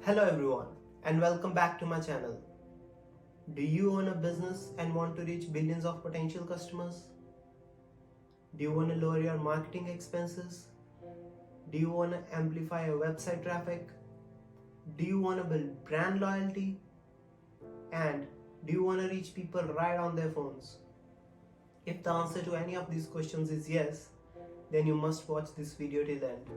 Hello everyone and welcome back to my channel. Do you own a business and want to reach billions of potential customers? Do you want to lower your marketing expenses? Do you want to amplify your website traffic? Do you want to build brand loyalty? And do you want to reach people right on their phones? If the answer to any of these questions is yes, then you must watch this video till the end.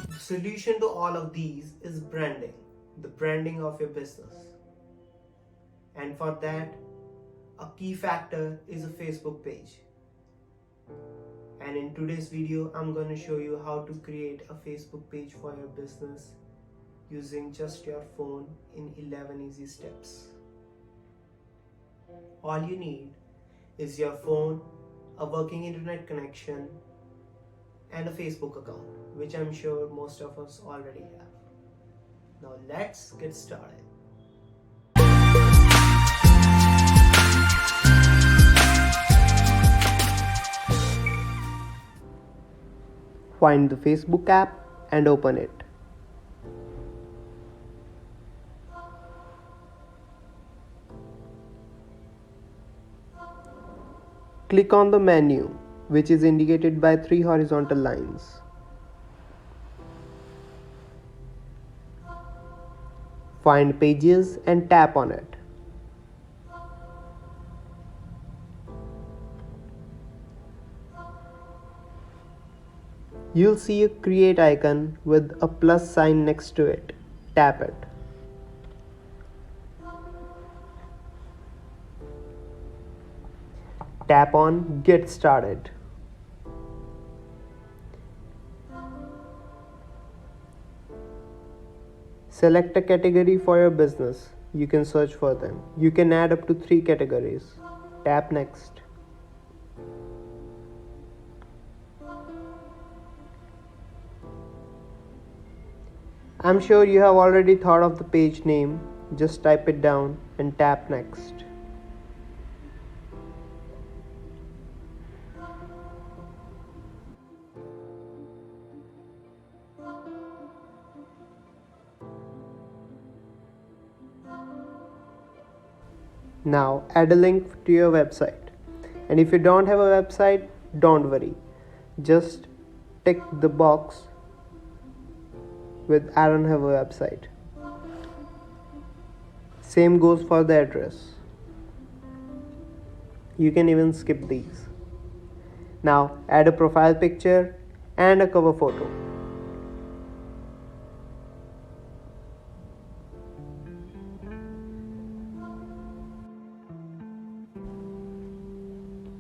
The solution to all of these is branding, the branding of your business. And for that, a key factor is a Facebook page. And in today's video, I'm going to show you how to create a Facebook page for your business using just your phone in 11 easy steps. All you need is your phone, a working internet connection, and a Facebook account, which I'm sure most of us already have. Now let's get started. Find the Facebook app and open it. Click on the menu, which is indicated by 3 horizontal lines. Find Pages and tap on it. You'll see a create icon with a plus sign next to it. Tap it. Tap on Get Started. Select a category for your business. You can search for them. You can add up to 3 categories. Tap Next. I'm sure you have already thought of the page name. Just type it down and tap Next. Now add a link to your website. And if you don't have a website, don't worry. Just tick the box with I don't have a website. Same goes for the address. You can even skip these. Now add a profile picture and a cover photo.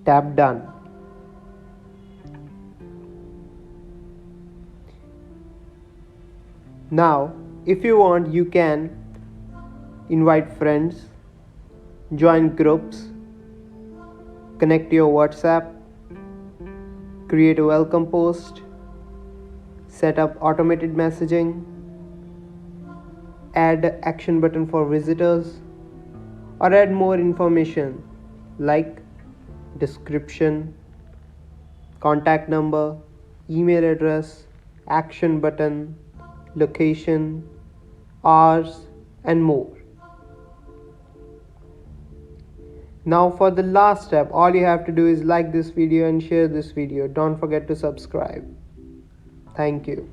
Tap Done. Now, if you want, you can invite friends, join groups, connect your WhatsApp, create a welcome post, set up automated messaging, add an action button for visitors, or add more information like description, contact number, email address, action button, location, hours, and more. Now for the last step, all you have to do is like this video and share this video. Don't forget to subscribe. Thank you.